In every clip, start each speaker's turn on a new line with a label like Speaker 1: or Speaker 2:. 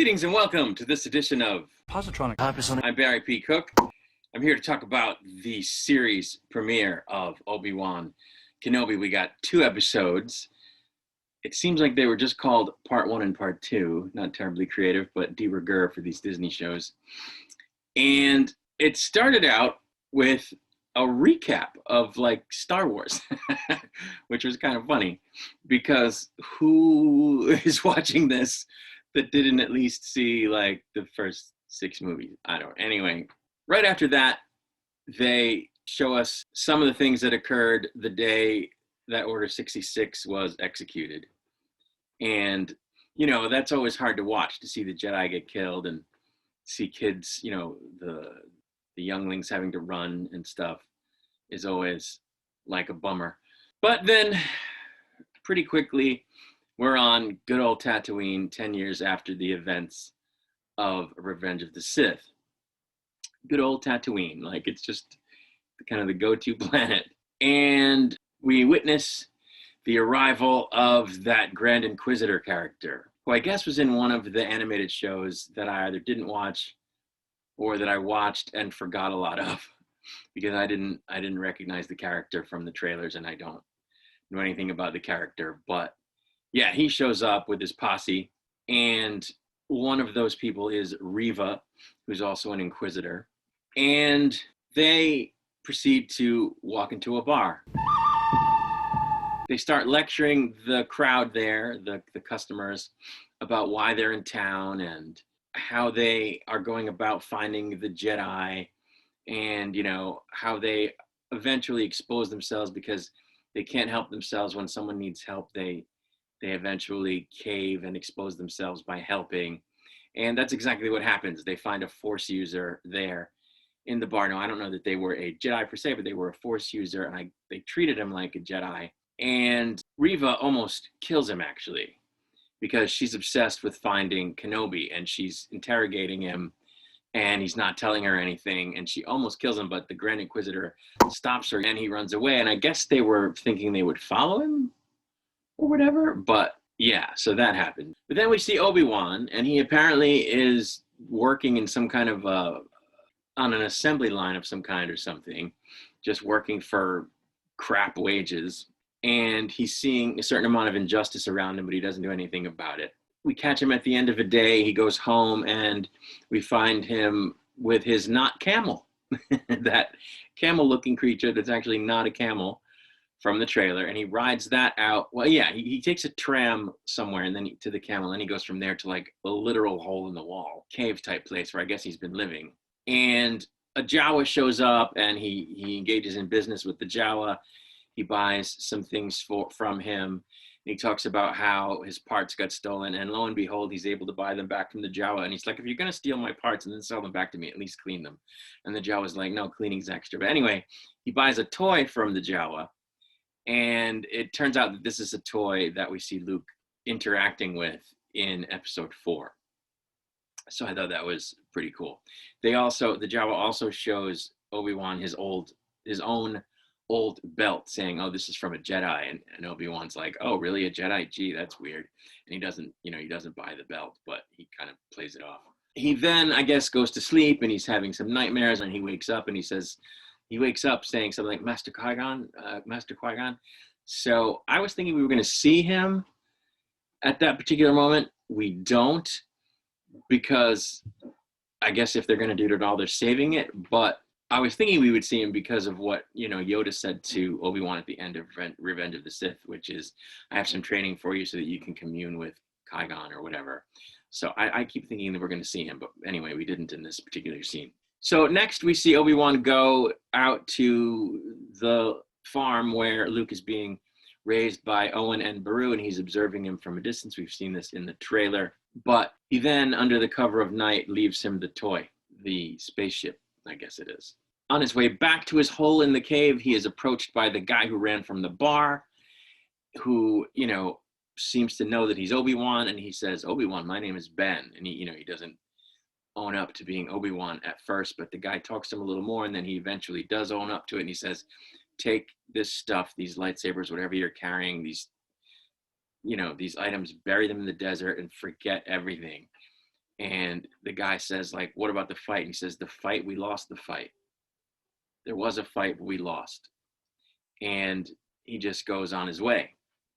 Speaker 1: Greetings and welcome to this edition of
Speaker 2: Positronic.
Speaker 1: I'm Barry P. Cook. I'm here to talk about the series premiere of Obi Wan Kenobi. We got 2 episodes. It seems like they were just called Part 1 and Part 2. Not terribly creative, but de rigueur for these Disney shows. And it started out with a recap of like Star Wars, which was kind of funny because who is watching this that didn't at least see like the first 6 movies? I don't. Anyway, right after that, they show us some of the things that occurred the day that Order 66 was executed. And, you know, that's always hard to watch, to see the Jedi get killed and see kids, you know, the younglings having to run and stuff is always like a bummer. But then pretty quickly, we're on good old Tatooine 10 years after the events of Revenge of the Sith. Good old Tatooine, like it's just kind of the go-to planet. And we witness the arrival of that Grand Inquisitor character, who I guess was in one of the animated shows that I either didn't watch or that I watched and forgot a lot of, because I didn't recognize the character from the trailers and I don't know anything about the character. But yeah, he shows up with his posse, and one of those people is Reva, who's also an Inquisitor, and they proceed to walk into a bar. They start lecturing the crowd there, the customers, about why they're in town and how they are going about finding the Jedi, and, you know, how they eventually expose themselves because they can't help themselves. When someone needs help, they eventually cave and expose themselves by helping. And that's exactly what happens. They find a Force user there in the bar. Now, I don't know that they were a Jedi per se, but they were a Force user, and they treated him like a Jedi. And Reva almost kills him, actually, because she's obsessed with finding Kenobi, and she's interrogating him, and he's not telling her anything, and she almost kills him, but the Grand Inquisitor stops her, and he runs away. And I guess they were thinking they would follow him or whatever, but yeah, so that happened. But then we see Obi-Wan, and he apparently is working in some kind of on an assembly line of some kind or something, just working for crap wages. And he's seeing a certain amount of injustice around him, but he doesn't do anything about it. We catch him at the end of a day. He goes home, and we find him with his not camel, that camel-looking creature that's actually not a camel from the trailer, and he rides that out. Well, yeah, he takes a tram somewhere, and then to the camel, and he goes from there to like a literal hole in the wall, cave type place where I guess he's been living. And a Jawa shows up, and he engages in business with the Jawa. He buys some things from him. And he talks about how his parts got stolen, and lo and behold, he's able to buy them back from the Jawa. And he's like, if you're going to steal my parts and then sell them back to me, at least clean them. And the Jawa's like, no, cleaning's extra. But anyway, he buys a toy from the Jawa, and it turns out that this is a toy that we see Luke interacting with in episode 4. So I thought that was pretty cool. The Jawa also shows Obi-Wan his own old belt, saying, oh, this is from a Jedi. And Obi-Wan's like, oh, really, a Jedi? Gee, that's weird. And he doesn't buy the belt, but he kind of plays it off. He then, I guess, goes to sleep, and he's having some nightmares, and he wakes up saying something like, Master Qui-Gon. So I was thinking we were going to see him at that particular moment. We don't, because I guess if they're going to do it at all, they're saving it. But I was thinking we would see him because of what, you know, Yoda said to Obi-Wan at the end of Revenge of the Sith, which is, I have some training for you so that you can commune with Qui-Gon or whatever. So I keep thinking that we're going to see him, but anyway, we didn't in this particular scene. So next we see Obi-Wan go out to the farm where Luke is being raised by Owen and Beru, and he's observing him from a distance. We've seen this in the trailer, but he then, under the cover of night, leaves him the toy, the spaceship, I guess it is. On his way back to his hole in the cave, he is approached by the guy who ran from the bar, who, you know, seems to know that he's Obi-Wan, and he says, Obi-Wan, my name is Ben. And he doesn't own up to being Obi-Wan at first, but the guy talks to him a little more, and then he eventually does own up to it, and he says, take this stuff, these lightsabers, whatever you're carrying, these items, bury them in the desert and forget everything. And the guy says, like, what about the fight? And he says, the fight, we lost the fight. There was a fight, but we lost. And he just goes on his way.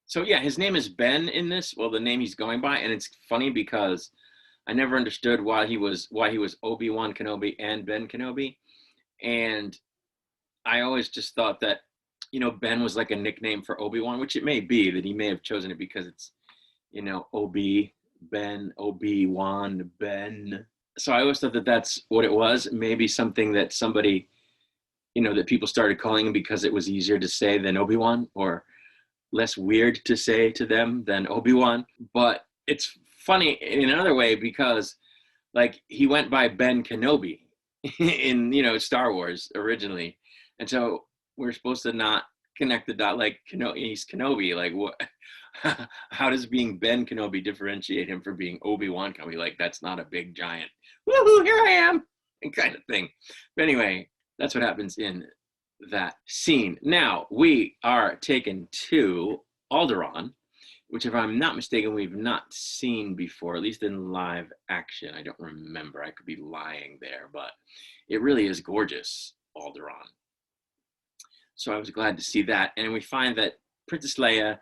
Speaker 1: So yeah, his name is Ben in this. Well, the name he's going by, and it's funny because I never understood why he was Obi Wan Kenobi and Ben Kenobi, and I always just thought that, you know, Ben was like a nickname for Obi Wan, which it may be that he may have chosen it because it's, you know, Obi Wan Ben. So I always thought that that's what it was. Maybe something that somebody, you know, that people started calling him because it was easier to say than Obi-Wan, or less weird to say to them than Obi-Wan. But it's funny in another way because, like, he went by Ben Kenobi in, you know, Star Wars originally. And so we're supposed to not connect the dot, like, he's Kenobi. Like, what? How does being Ben Kenobi differentiate him from being Obi-Wan Kenobi? Like, that's not a big giant, woohoo, here I am, kind of thing. But anyway, that's what happens in that scene. Now, we are taken to Alderaan, which, if I'm not mistaken, we've not seen before, at least in live action. I don't remember. I could be lying there, but it really is gorgeous, Alderaan. So I was glad to see that. And we find that Princess Leia,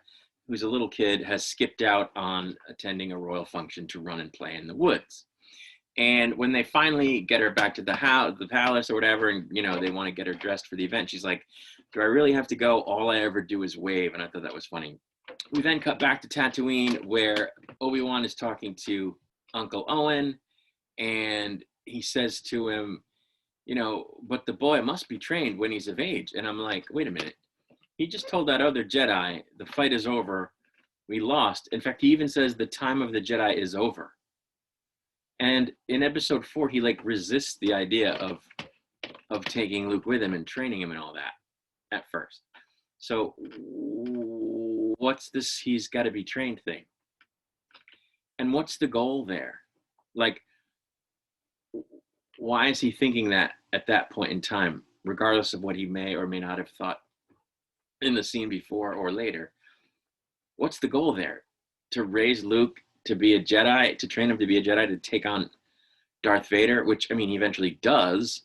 Speaker 1: who's a little kid, has skipped out on attending a royal function to run and play in the woods. And when they finally get her back to the house, the palace or whatever, and, you know, they want to get her dressed for the event, she's like, do I really have to go? All I ever do is wave. And I thought that was funny. We then cut back to Tatooine, where Obi-Wan is talking to Uncle Owen, and he says to him, you know, but the boy must be trained when he's of age. And I'm like, wait a minute. He just told that other Jedi, the fight is over, we lost. In fact, he even says the time of the Jedi is over. And in episode 4, he like resists the idea of taking Luke with him and training him and all that at first. So what's this he's got to be trained thing? And what's the goal there? Like, why is he thinking that at that point in time, regardless of what he may or may not have thought in the scene before or later? What's the goal there? To raise Luke to be a Jedi, to train him to be a Jedi, to take on Darth Vader, which, I mean, he eventually does,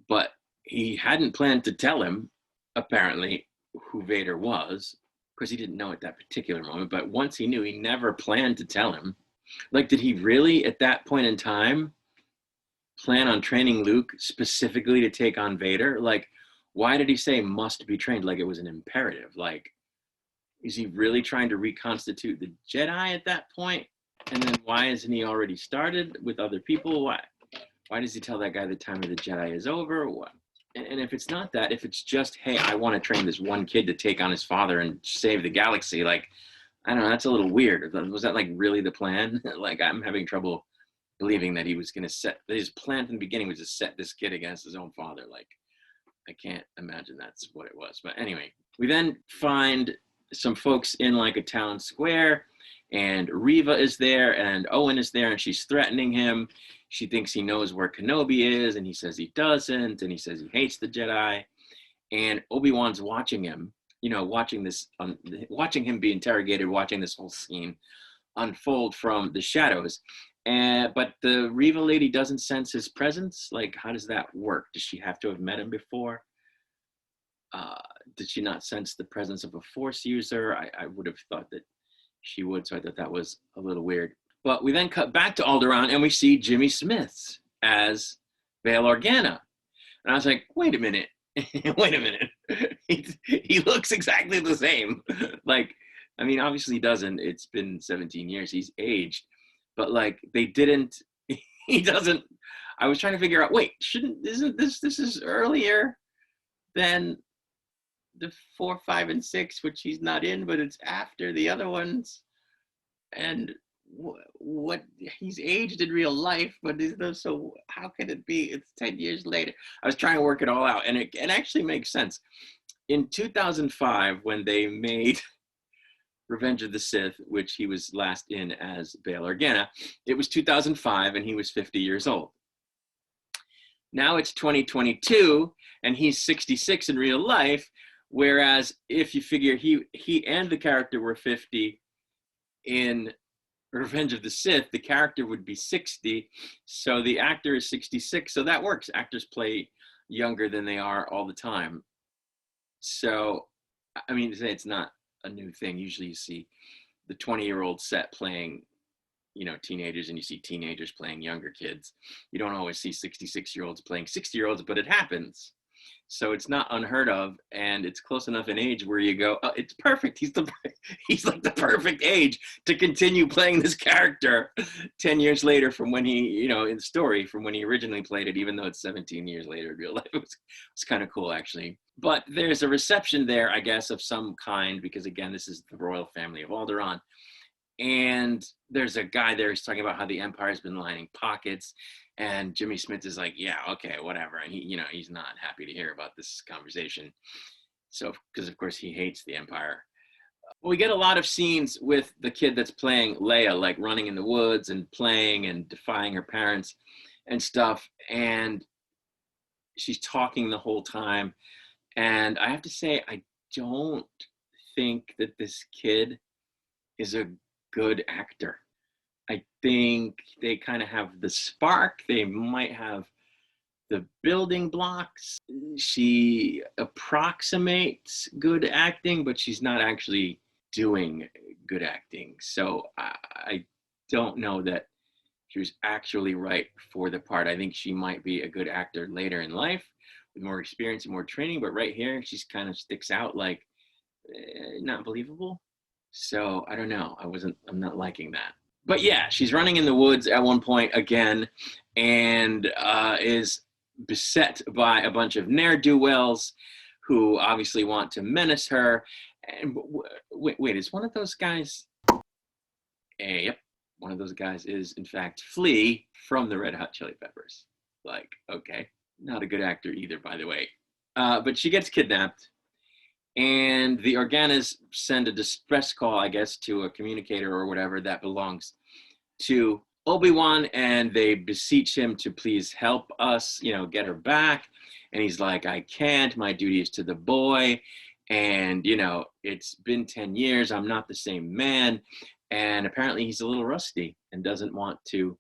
Speaker 1: but he hadn't planned to tell him, apparently, who Vader was, because he didn't know at that particular moment. But once he knew, he never planned to tell him. Like, did he really, at that point in time, plan on training Luke specifically to take on Vader? Like, why did he say must be trained? Like it was an imperative. Like, is he really trying to reconstitute the Jedi at that point? And then why isn't he already started with other people? Why does he tell that guy the time of the Jedi is over? What? And if it's not that, if it's just, hey, I want to train this one kid to take on his father and save the galaxy, like, I don't know, that's a little weird. Was that like really the plan? Like, I'm having trouble believing that he was going to set, that his plan from the beginning was to set this kid against his own father. Like, I can't imagine that's what it was. But anyway, we then find some folks in like a town square, and Reva is there and Owen is there, and she's threatening him. She thinks he knows where Kenobi is, and he says he doesn't, and he says he hates the Jedi. And Obi-Wan's watching him, you know, watching him be interrogated, watching this whole scene unfold from the shadows. But the Reva lady doesn't sense his presence. Like, how does that work? Does she have to have met him before? Did she not sense the presence of a Force user? I would have thought that she would, so I thought that was a little weird. But we then cut back to Alderaan, and we see Jimmy Smits as Bail Organa. And I was like, wait a minute. Wait a minute. He looks exactly the same. Like, I mean, obviously he doesn't. It's been 17 years. He's aged. But like, they didn't, he doesn't. I was trying to figure out, wait, isn't this is earlier than the 4, 5, and 6, which he's not in, but it's after the other ones. And what he's aged in real life, but so how can it be? It's 10 years later. I was trying to work it all out, and it actually makes sense. In 2005, when they made Revenge of the Sith, which he was last in as Bail Organa, it was 2005, and he was 50 years old. Now it's 2022, and he's 66 in real life. Whereas if you figure he and the character were 50 in Revenge of the Sith, the character would be 60, so the actor is 66, so that works. Actors play younger than they are all the time. So, I mean, it's not a new thing. Usually you see the 20-year-old set playing, you know, teenagers, and you see teenagers playing younger kids. You don't always see 66-year-olds playing 60-year-olds, but it happens. So it's not unheard of, and it's close enough in age where you go, oh, it's perfect. He's like the perfect age to continue playing this character 10 years later from when he, you know, in the story, from when he originally played it, even though it's 17 years later in real life. It's kind of cool, actually. But there's a reception there, I guess, of some kind, because again, this is the royal family of Alderaan. And there's a guy there who's talking about how the Empire's been lining pockets, and Jimmy Smith is like, yeah, okay, whatever. And he, you know, he's not happy to hear about this conversation. So, because of course he hates the Empire. We get a lot of scenes with the kid that's playing Leia, like running in the woods and playing and defying her parents and stuff. And she's talking the whole time. And I have to say, I don't think that this kid is a good actor. I think they kind of have the spark. They might have the building blocks. She approximates good acting, but she's not actually doing good acting. So I don't know that she was actually right for the part. I think she might be a good actor later in life with more experience and more training, but right here, she's kind of sticks out like not believable. So I don't know. I'm not liking that. But yeah, she's running in the woods at one point again, and is beset by a bunch of ne'er-do-wells who obviously want to menace her. And wait, is one of those guys? Yep, one of those guys is in fact Flea from the Red Hot Chili Peppers. Like, okay, not a good actor either, by the way. But she gets kidnapped. And the Organas send a distress call, I guess, to a communicator or whatever that belongs to Obi-Wan, and they beseech him to please help us, you know, get her back. And he's like, I can't, my duty is to the boy. And, you know, it's been 10 years, I'm not the same man. And apparently he's a little rusty and doesn't want to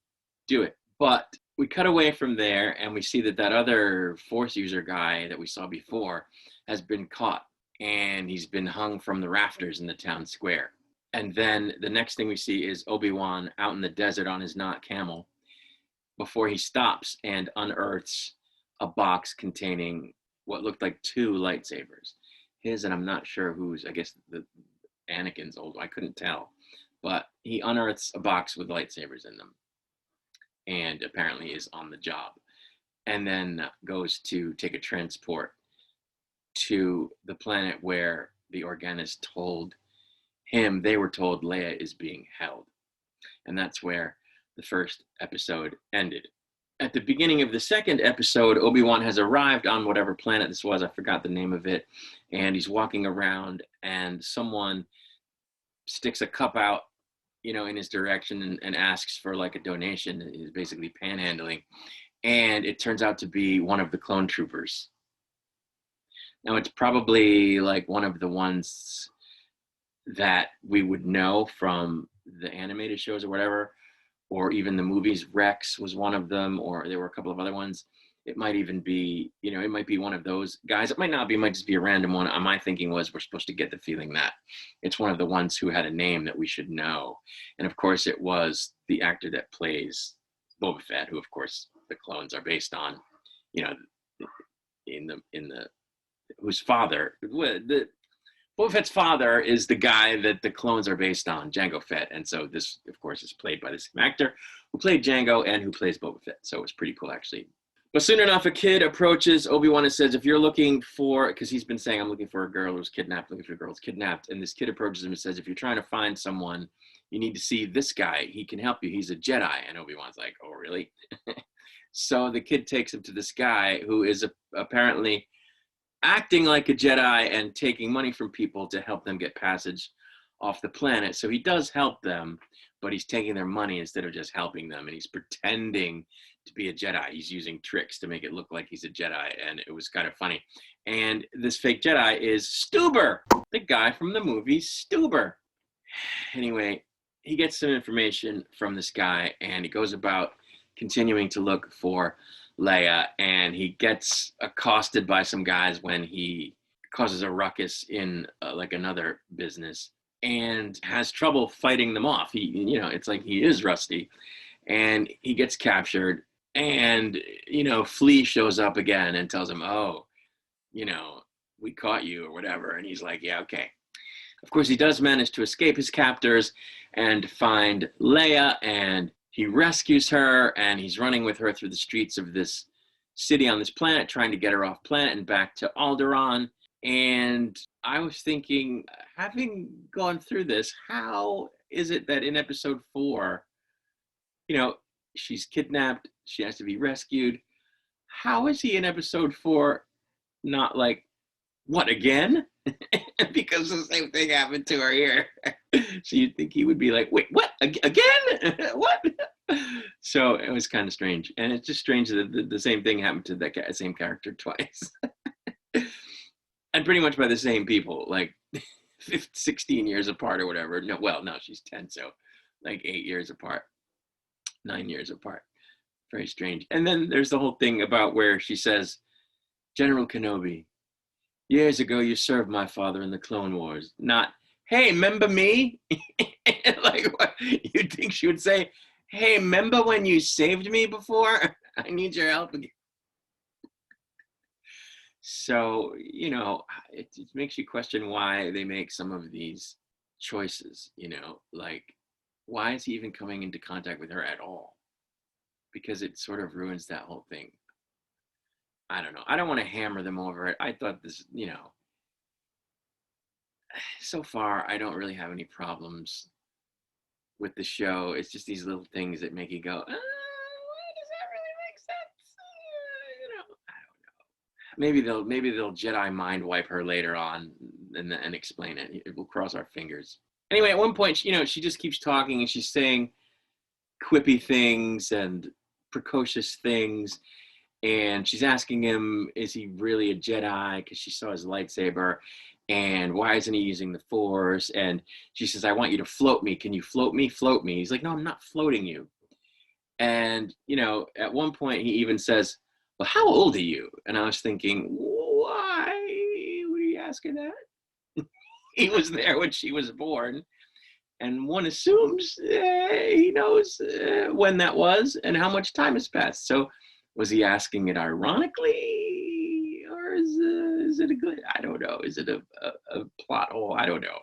Speaker 1: do it. But we cut away from there and we see that other Force user guy that we saw before has been caught. And he's been hung from the rafters in the town square. And then the next thing we see is Obi-Wan out in the desert on his not camel before he stops and unearths a box containing what looked like 2 lightsabers. His, and I'm not sure whose, I guess the Anakin's old, I couldn't tell. But he unearths a box with lightsabers in them and apparently is on the job. And then goes to take a transport to the planet where the Organas told him, they were told Leia is being held. And that's where the first episode ended. At the beginning of the second episode, Obi-Wan has arrived on whatever planet this was, I forgot the name of it, and he's walking around and someone sticks a cup out, you know, in his direction and asks for like a donation. He's basically panhandling. And it turns out to be one of the clone troopers. Now, it's probably like one of the ones that we would know from the animated shows or whatever, or even the movies. Rex was one of them, or there were a couple of other ones. It might even be, you know, it might be one of those guys. It might not be, it might just be a random one. My thinking was we're supposed to get the feeling that it's one of the ones who had a name that we should know. And of course, it was the actor that plays Boba Fett, who of course the clones are based on, you know, in the whose father, Boba Fett's father is the guy that the clones are based on, Jango Fett. And so this, of course, is played by the same actor who played Jango and who plays Boba Fett. So it's pretty cool, actually. But soon enough, a kid approaches Obi-Wan and says, if you're looking for, because he's been saying, I'm looking for a girl who's kidnapped, looking for a girl who's kidnapped. And this kid approaches him and says, if you're trying to find someone, you need to see this guy. He can help you. He's a Jedi. And Obi-Wan's like, oh, really? So the kid takes him to this guy who is apparently acting like a Jedi and taking money from people to help them get passage off the planet. So he does help them, but he's taking their money instead of just helping them. And he's pretending to be a Jedi. He's using tricks to make it look like he's a Jedi. And it was kind of funny. And this fake Jedi is Stuber, the guy from the movie Stuber. Anyway, he gets some information from this guy, and he goes about continuing to look for Leia, and he gets accosted by some guys when he causes a ruckus in like another business, and has trouble fighting them off. It's like he is rusty, and he gets captured, and Flea shows up again and tells him, "Oh, we caught you," or whatever, and he's like, "Yeah, okay." Of course, he does manage to escape his captors and find Leia, and he rescues her, and he's running with her through the streets of this city on this planet, trying to get her off planet and back to Alderaan. And I was thinking, having gone through this, how is it that in episode 4, she's kidnapped, she has to be rescued. How is he in episode 4 not like, what, again? Because the same thing happened to her here. So you'd think he would be like, wait, what, again? What? So it was kind of strange. And it's just strange that the same thing happened to that same character twice. And pretty much by the same people, like 16 years apart or whatever. No, she's 10, so like 8 years apart, 9 years apart. Very strange. And then there's the whole thing about where she says, "General Kenobi, years ago you served my father in the Clone Wars." Not, "Hey, remember me?" Like, what? You'd think she would say, "Hey, remember when you saved me before? I need your help again." So, it makes you question why they make some of these choices, like, why is he even coming into contact with her at all? Because it sort of ruins that whole thing. I don't know. I don't want to hammer them over it. I thought this, so far, I don't really have any problems with the show. It's just these little things that make you go, why does that really make sense? I don't know. Maybe they'll Jedi mind wipe her later on and explain it. We'll cross our fingers. Anyway, at one point, she just keeps talking, and she's saying quippy things and precocious things. And she's asking him, is he really a Jedi? Because she saw his lightsaber. And why isn't he using the Force? And she says, "I want you to float me. Can you float me? Float me." He's like, "No, I'm not floating you." And, at one point he even says, "Well, how old are you?" And I was thinking, why would he ask her that? He was there when she was born. And one assumes he knows when that was and how much time has passed. So was he asking it ironically, or is it a good? I don't know. Is it a plot hole? I don't know.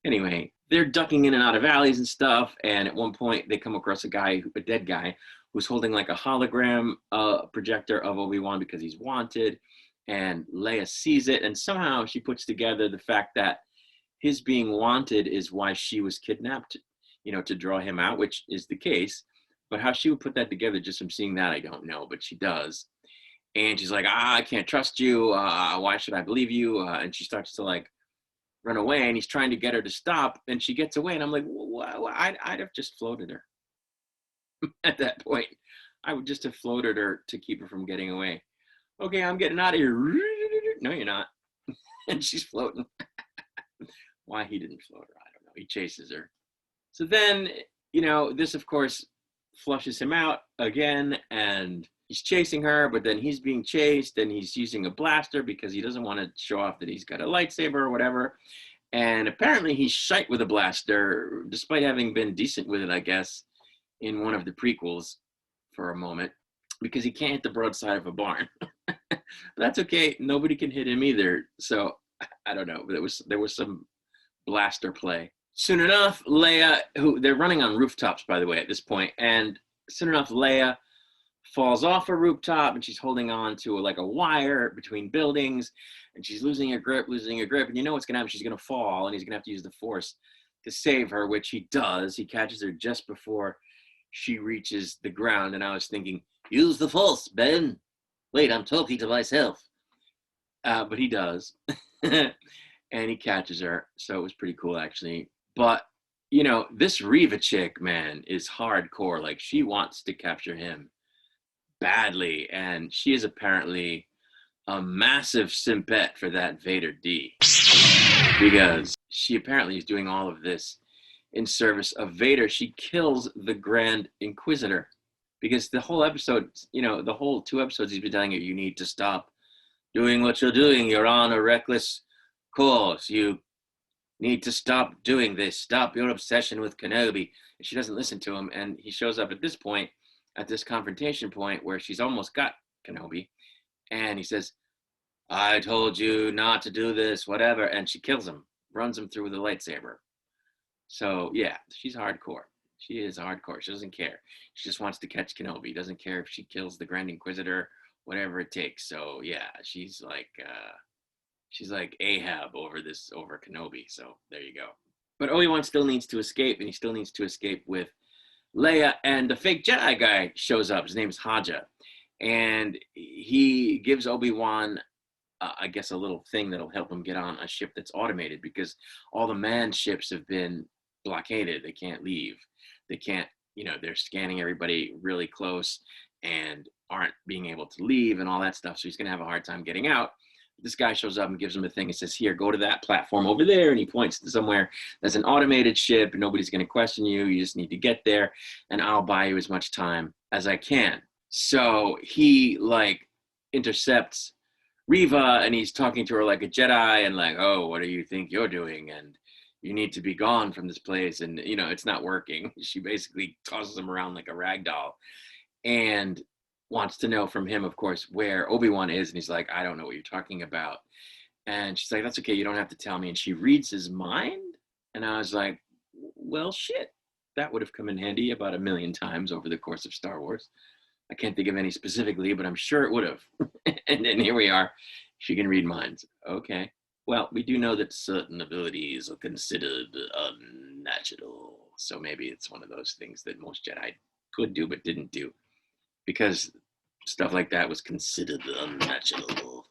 Speaker 1: Anyway, they're ducking in and out of alleys and stuff. And at one point, they come across a dead guy, who's holding like a hologram projector of Obi Wan because he's wanted. And Leia sees it, and somehow she puts together the fact that his being wanted is why she was kidnapped, to draw him out, which is the case. But how she would put that together just from seeing that, I don't know, but she does. And she's like, "I can't trust you. Why should I believe you?" And she starts to like run away, and he's trying to get her to stop, and she gets away. And I'm like, I'd have just floated her. At that point, I would just have floated her to keep her from getting away. "Okay, I'm getting out of here." "No, you're not." And she's floating. Why he didn't float her, I don't know. He chases her. So then, this of course flushes him out again, and he's chasing her, but then he's being chased, and he's using a blaster because he doesn't want to show off that he's got a lightsaber or whatever. And apparently he's shite with a blaster, despite having been decent with it, I guess, in one of the prequels for a moment, because he can't hit the broadside of a barn. But that's okay. Nobody can hit him either. So I don't know. There was some blaster play. Soon enough, Leia, who they're running on rooftops, by the way, at this point, and soon enough, Leia falls off a rooftop, and she's holding on to like a wire between buildings, and she's losing her grip, and you know what's gonna happen. She's gonna fall, and he's gonna have to use the Force to save her, which he does. He catches her just before she reaches the ground, and I was thinking, use the Force, Ben. Wait, I'm talking to myself. But he does. And he catches her, so it was pretty cool, actually. But, this Reva chick, man, is hardcore. Like, she wants to capture him badly, and she is apparently a massive simpette for that Vader D. Because she apparently is doing all of this in service of Vader, she kills the Grand Inquisitor. Because the whole episode, you know, the whole 2 episodes, he's been telling her, you need to stop doing what you're doing. You're on a reckless course. You need to stop doing this. Stop your obsession with Kenobi. And she doesn't listen to him. And he shows up at this point, at this confrontation point where she's almost got Kenobi. And he says, I told you not to do this, whatever. And she kills him, runs him through with a lightsaber. So yeah, she's hardcore. She is hardcore. She doesn't care. She just wants to catch Kenobi. Doesn't care if she kills the Grand Inquisitor, whatever it takes. So yeah, she's like Ahab over Kenobi. So there you go. But Obi-Wan still needs to escape, and he still needs to escape with Leia, and the fake Jedi guy shows up. His name is Haja, and he gives Obi-Wan, I guess, a little thing that'll help him get on a ship that's automated, because all the manned ships have been blockaded. They can't leave. They can't, you know, they're scanning everybody really close and aren't being able to leave and all that stuff. So he's going to have a hard time getting out. This guy shows up and gives him a thing and says, here, go to that platform over there. And he points to somewhere that's an automated ship. And nobody's going to question you. You just need to get there, and I'll buy you as much time as I can. So he like intercepts Reva, and he's talking to her like a Jedi and like, oh, what do you think you're doing? And you need to be gone from this place. And, you know, it's not working. She basically tosses him around like a rag doll and wants to know from him, of course, where Obi-Wan is. And he's like, I don't know what you're talking about. And she's like, that's okay. You don't have to tell me. And she reads his mind. And I was like, well, shit, that would have come in handy about 1 million times over the course of Star Wars. I can't think of any specifically, but I'm sure it would have. And then here we are. She can read minds. Okay. Well, we do know that certain abilities are considered unnatural. So maybe it's one of those things that most Jedi could do but didn't do, because stuff like that was considered unnatural.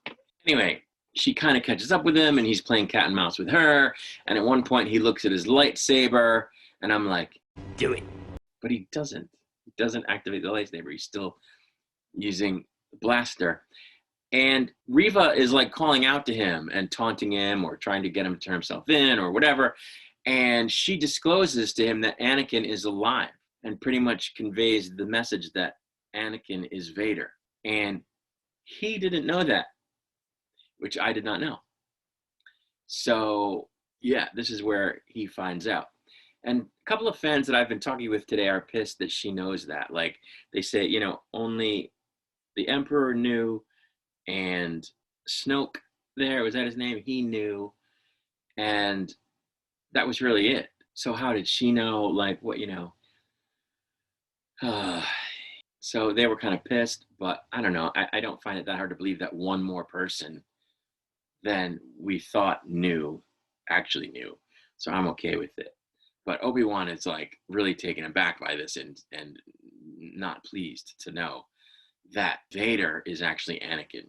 Speaker 1: Anyway, she kind of catches up with him, and he's playing cat and mouse with her. And at one point, he looks at his lightsaber, and I'm like, do it. But he doesn't. He doesn't activate the lightsaber. He's still using the blaster. And Reva is like calling out to him and taunting him or trying to get him to turn himself in or whatever. And she discloses to him that Anakin is alive and pretty much conveys the message that Anakin is Vader. And he didn't know that, which I did not know. So yeah, this is where he finds out. And a couple of fans that I've been talking with today are pissed that she knows that. Like, they say, you know, only the Emperor knew, and Snoke there, was that his name? He knew, and that was really it. So how did she know? Like, what, you know? So they were kind of pissed, but I don't know. I don't find it that hard to believe that one more person than we thought knew actually knew. So I'm okay with it. But Obi-Wan is like really taken aback by this and not pleased to know that Vader is actually Anakin.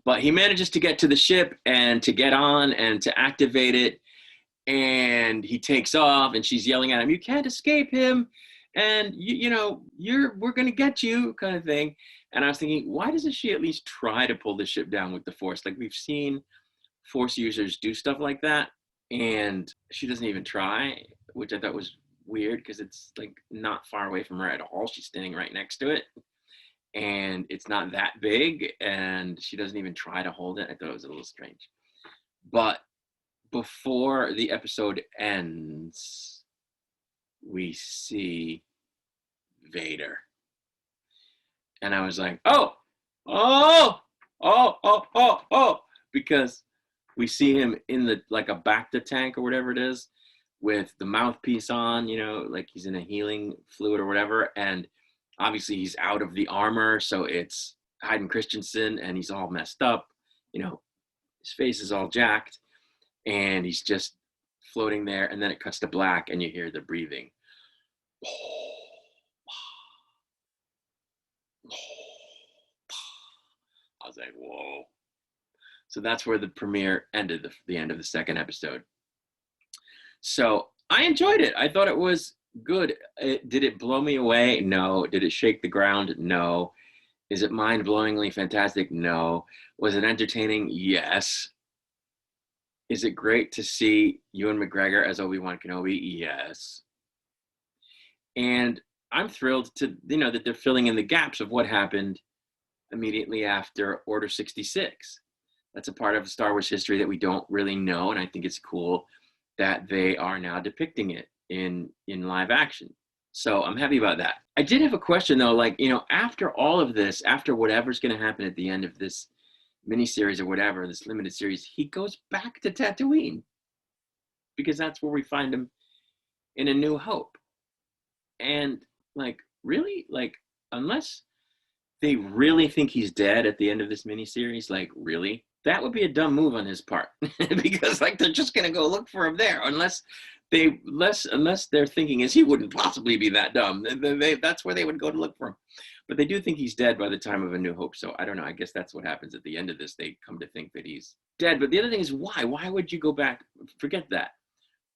Speaker 1: But he manages to get to the ship and to get on and to activate it. And he takes off, and she's yelling at him, you can't escape him. And we're going to get you, kind of thing. And I was thinking, why doesn't she at least try to pull the ship down with the Force? Like, we've seen Force users do stuff like that, and she doesn't even try, which I thought was weird, because it's like not far away from her at all. She's standing right next to it, and it's not that big, and she doesn't even try to hold it. I thought it was a little strange. But before the episode ends, we see Vader, and I was like, oh, because we see him in the, like, a Bacta tank or whatever it is, with the mouthpiece on, like he's in a healing fluid or whatever. And obviously he's out of the armor, so it's Hayden Christensen, and he's all messed up. His face is all jacked, and he's just floating there. And then it cuts to black, and you hear the breathing. I was like, whoa. So that's where the premiere ended, the end of the second episode. So I enjoyed it. I thought it was good. Did it blow me away? No. Did it shake the ground? No. Is it mind-blowingly fantastic? No. Was it entertaining? Yes. Is it great to see Ewan McGregor as Obi Wan Kenobi? Yes. And I'm thrilled to, that they're filling in the gaps of what happened immediately after Order 66. That's a part of Star Wars history that we don't really know, and I think it's cool that they are now depicting it in live action. So I'm happy about that. I did have a question though, like, after all of this, after whatever's going to happen at the end of this miniseries or whatever, this limited series, he goes back to Tatooine because that's where we find him in A New Hope. And like, really, like, unless they really think he's dead at the end of this miniseries, like, really, that would be a dumb move on his part because like they're just gonna go look for him there unless their thinking is he wouldn't possibly be that dumb. That's where they would go to look for him. But they do think he's dead by the time of A New Hope. So I don't know. I guess that's what happens at the end of this. They come to think that he's dead. But the other thing is why? Why would you go back? Forget that.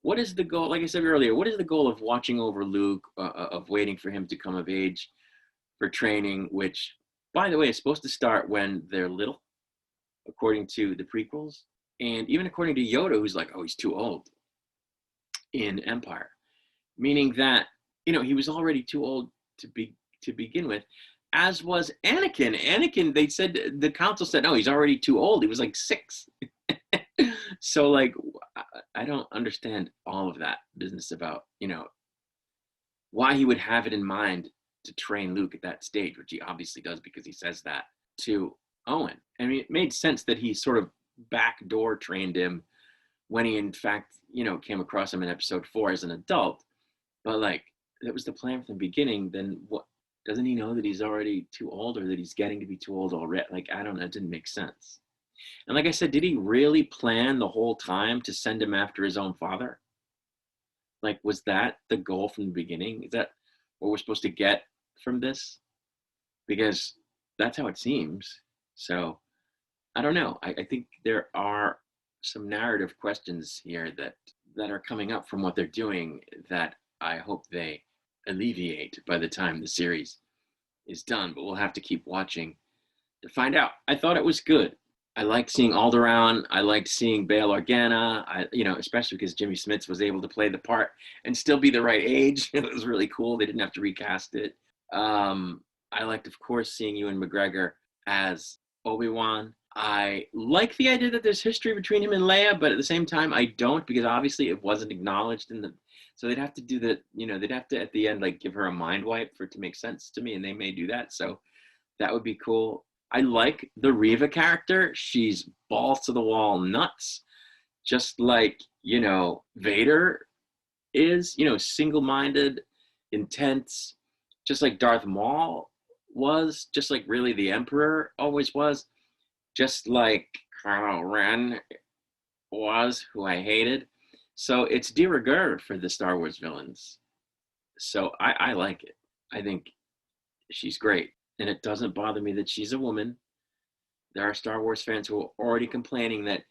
Speaker 1: What is the goal? Like I said earlier, what is the goal of watching over Luke, of waiting for him to come of age for training, which, by the way, is supposed to start when they're little, according to the prequels. And even according to Yoda, who's like, oh, he's too old in Empire. Meaning that, he was already too old to begin with, as was Anakin. Anakin, they said, the council said, no, he's already too old. He was like 6. So like, I don't understand all of that business about, why he would have it in mind to train Luke at that stage, which he obviously does because he says that to Owen. I mean, it made sense that he sort of backdoor trained him when he in fact, came across him in episode 4 as an adult. But like, that was the plan from the beginning. Then what? Doesn't he know that he's already too old, or that he's getting to be too old already? Like, I don't know. It didn't make sense. And like I said, did he really plan the whole time to send him after his own father? Like, was that the goal from the beginning? Is that what we're supposed to get from this? Because that's how it seems. So I don't know. I think there are some narrative questions here that are coming up from what they're doing that I hope they alleviate by the time the series is done. But we'll have to keep watching to find out. I thought it was good. I liked seeing Alderaan. I liked seeing Bail Organa. Especially because Jimmy Smits was able to play the part and still be the right age. It was really cool. They didn't have to recast it. I liked, of course, seeing Ewan McGregor as Obi-Wan. I like the idea that there's history between him and Leia, but at the same time, I don't, because obviously it wasn't acknowledged so they'd have to do that. They'd have to at the end like give her a mind wipe for it to make sense to me, and they may do that. So that would be cool. I like the Reva character. She's balls to the wall nuts, just like, Vader is, single-minded, intense, just like Darth Maul was, just like really the Emperor always was, just like Kylo Ren was, who I hated. So it's de rigueur for the Star Wars villains. So I like it. I think she's great. And it doesn't bother me that she's a woman. There are Star Wars fans who are already complaining that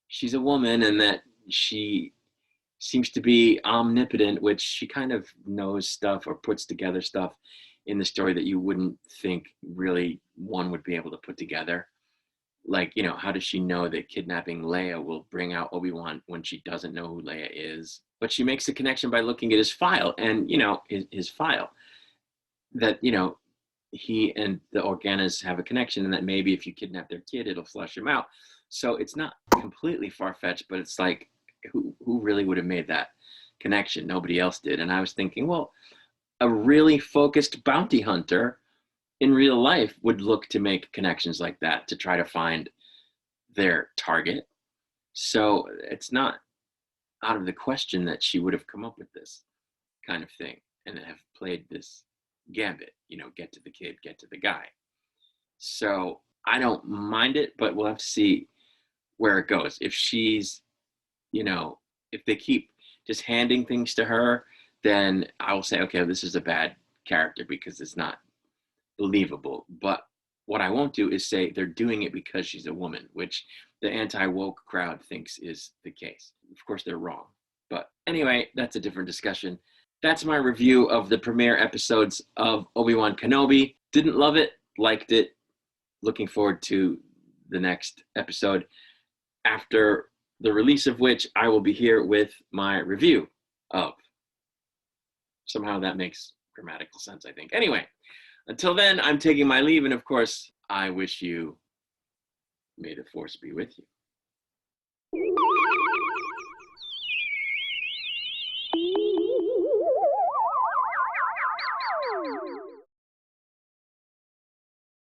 Speaker 1: she's a woman and that she seems to be omnipotent, which she kind of knows stuff or puts together stuff in the story that you wouldn't think really one would be able to put together. Like, how does she know that kidnapping Leia will bring out Obi-Wan when she doesn't know who Leia is? But she makes the connection by looking at his file, and, his file, that, he and the Organas have a connection, and that maybe if you kidnap their kid, it'll flush him out. So it's not completely far-fetched, but it's like, who really would have made that connection? Nobody else did. And I was thinking, well, a really focused bounty hunter in real life would look to make connections like that to try to find their target. So it's not out of the question that she would have come up with this kind of thing and have played this gambit, get to the kid, get to the guy. So I don't mind it, but we'll have to see where it goes. If she's, if they keep just handing things to her, then I will say, okay, this is a bad character because it's not believable. But what I won't do is say they're doing it because she's a woman, which the anti-woke crowd thinks is the case. Of course, they're wrong. But anyway, that's a different discussion. That's my review of the premiere episodes of Obi Wan Kenobi. Didn't love it, liked it. Looking forward to the next episode. After the release of which I will be here with my review of. Somehow that makes grammatical sense, I think. Anyway, until then, I'm taking my leave, and of course, I wish you may the force be with you.